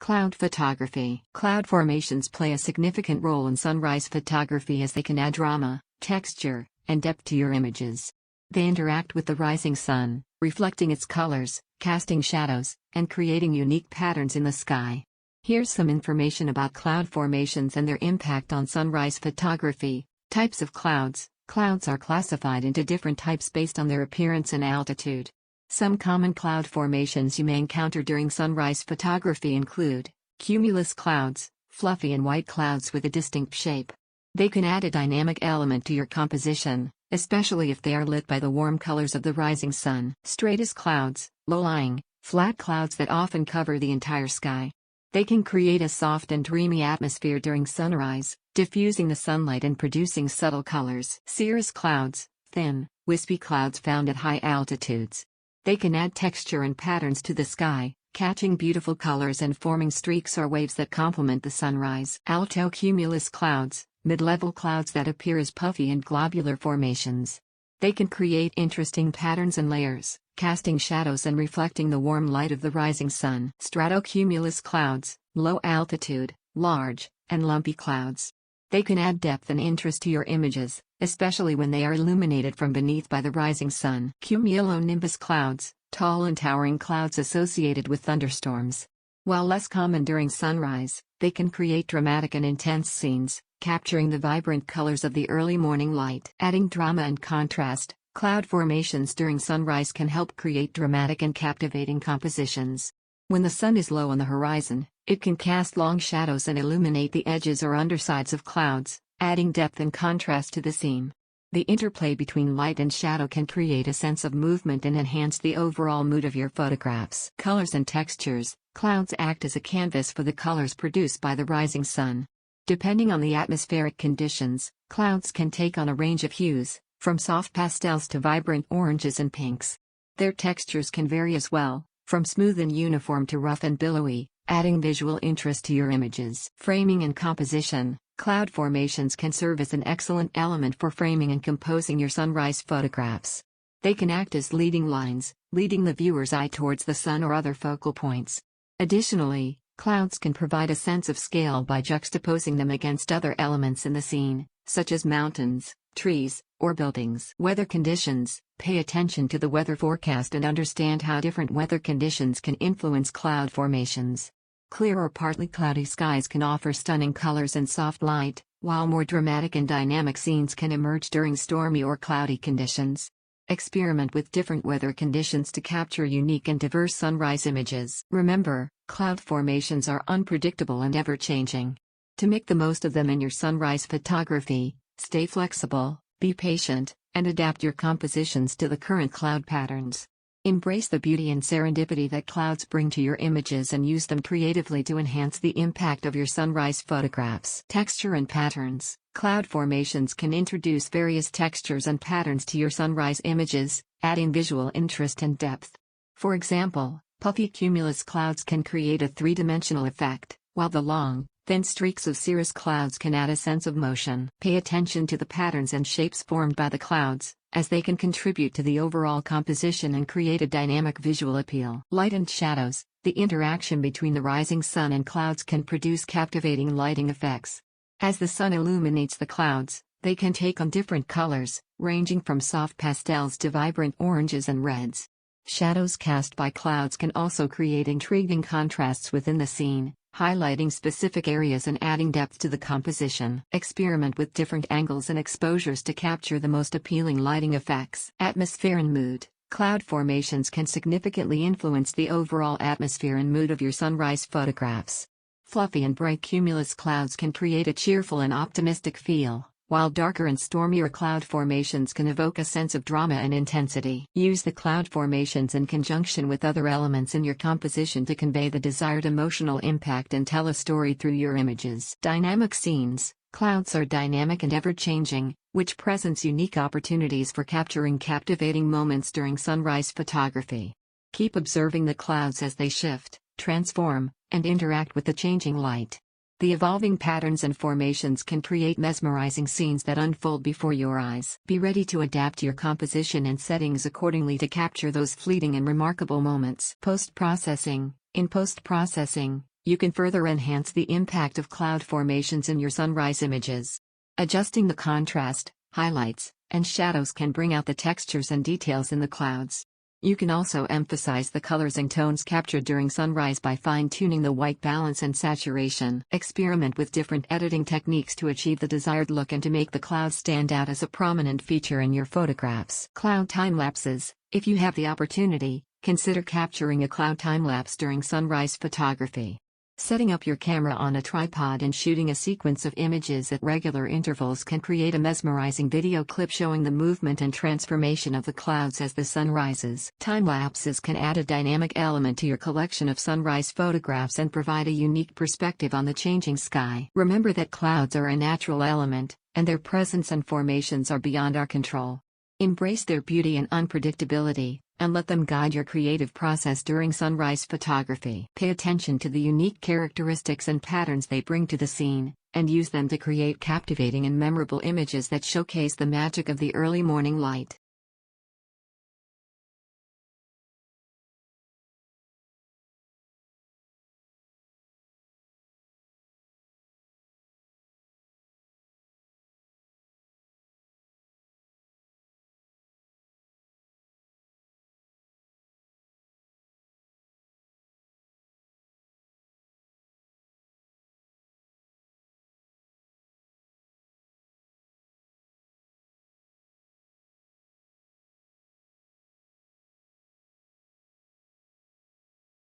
Cloud photography. Cloud formations play a significant role in sunrise photography as they can add drama, texture, and depth to your images. They interact with the rising sun, reflecting its colors, casting shadows, and creating unique patterns in the sky. Here's some information about cloud formations and their impact on sunrise photography. Types of clouds. Clouds are classified into different types based on their appearance and altitude. Some common cloud formations you may encounter during sunrise photography include cumulus clouds, fluffy and white clouds with a distinct shape. They can add a dynamic element to your composition, especially if they are lit by the warm colors of the rising sun. Stratus clouds, low-lying, flat clouds that often cover the entire sky. They can create a soft and dreamy atmosphere during sunrise, diffusing the sunlight and producing subtle colors. Cirrus clouds, thin, wispy clouds found at high altitudes. They can add texture and patterns to the sky, catching beautiful colors and forming streaks or waves that complement the sunrise. Alto cumulus clouds, mid-level clouds that appear as puffy and globular formations. They can create interesting patterns and layers, casting shadows and reflecting the warm light of the rising sun. Stratocumulus clouds, low altitude, large, and lumpy clouds. They can add depth and interest to your images, especially when they are illuminated from beneath by the rising sun. Cumulonimbus clouds, tall and towering clouds associated with thunderstorms. While less common during sunrise, they can create dramatic and intense scenes, capturing the vibrant colors of the early morning light. Adding drama and contrast, cloud formations during sunrise can help create dramatic and captivating compositions. When the sun is low on the horizon, it can cast long shadows and illuminate the edges or undersides of clouds, adding depth and contrast to the scene. The interplay between light and shadow can create a sense of movement and enhance the overall mood of your photographs. Colors and textures. Clouds act as a canvas for the colors produced by the rising sun. Depending on the atmospheric conditions, clouds can take on a range of hues, from soft pastels to vibrant oranges and pinks. Their textures can vary as well, from smooth and uniform to rough and billowy, adding visual interest to your images. Framing and composition. Cloud formations can serve as an excellent element for framing and composing your sunrise photographs. They can act as leading lines, leading the viewer's eye towards the sun or other focal points. Additionally, clouds can provide a sense of scale by juxtaposing them against other elements in the scene, such as mountains, trees, or buildings. Weather conditions. Pay attention to the weather forecast and understand how different weather conditions can influence cloud formations. Clear or partly cloudy skies can offer stunning colors and soft light, while more dramatic and dynamic scenes can emerge during stormy or cloudy conditions. Experiment with different weather conditions to capture unique and diverse sunrise images. Remember, cloud formations are unpredictable and ever-changing. To make the most of them in your sunrise photography, stay flexible, be patient, and adapt your compositions to the current cloud patterns. Embrace the beauty and serendipity that clouds bring to your images and use them creatively to enhance the impact of your sunrise photographs. Texture and patterns. Cloud formations can introduce various textures and patterns to your sunrise images, adding visual interest and depth. For example, puffy cumulus clouds can create a three-dimensional effect, while the long, thin streaks of cirrus clouds can add a sense of motion. Pay attention to the patterns and shapes formed by the clouds, as they can contribute to the overall composition and create a dynamic visual appeal. Light and shadows. The interaction between the rising sun and clouds can produce captivating lighting effects. As the sun illuminates the clouds, they can take on different colors, ranging from soft pastels to vibrant oranges and reds. Shadows cast by clouds can also create intriguing contrasts within the scene, highlighting specific areas and adding depth to the composition. Experiment with different angles and exposures to capture the most appealing lighting effects. Atmosphere and mood. Cloud formations can significantly influence the overall atmosphere and mood of your sunrise photographs. Fluffy and bright cumulus clouds can create a cheerful and optimistic feel, while darker and stormier cloud formations can evoke a sense of drama and intensity. Use the cloud formations in conjunction with other elements in your composition to convey the desired emotional impact and tell a story through your images. Dynamic scenes. Clouds are dynamic and ever-changing, which presents unique opportunities for capturing captivating moments during sunrise photography. Keep observing the clouds as they shift, transform, and interact with the changing light. The evolving patterns and formations can create mesmerizing scenes that unfold before your eyes. Be ready to adapt your composition and settings accordingly to capture those fleeting and remarkable moments. Post-processing. In post-processing, You can further enhance the impact of cloud formations in your sunrise images. Adjusting the contrast, highlights, and shadows can bring out the textures and details in the clouds. You can also emphasize the colors and tones captured during sunrise by fine-tuning the white balance and saturation. Experiment with different editing techniques to achieve the desired look and to make the clouds stand out as a prominent feature in your photographs. Cloud time-lapses. If you have the opportunity, consider capturing a cloud time-lapse during sunrise photography. Setting up your camera on a tripod and shooting a sequence of images at regular intervals can create a mesmerizing video clip showing the movement and transformation of the clouds as the sun rises. Time-lapses can add a dynamic element to your collection of sunrise photographs and provide a unique perspective on the changing sky. Remember that clouds are a natural element, and their presence and formations are beyond our control. Embrace their beauty and unpredictability, and let them guide your creative process during sunrise photography. Pay attention to the unique characteristics and patterns they bring to the scene, and use them to create captivating and memorable images that showcase the magic of the early morning light.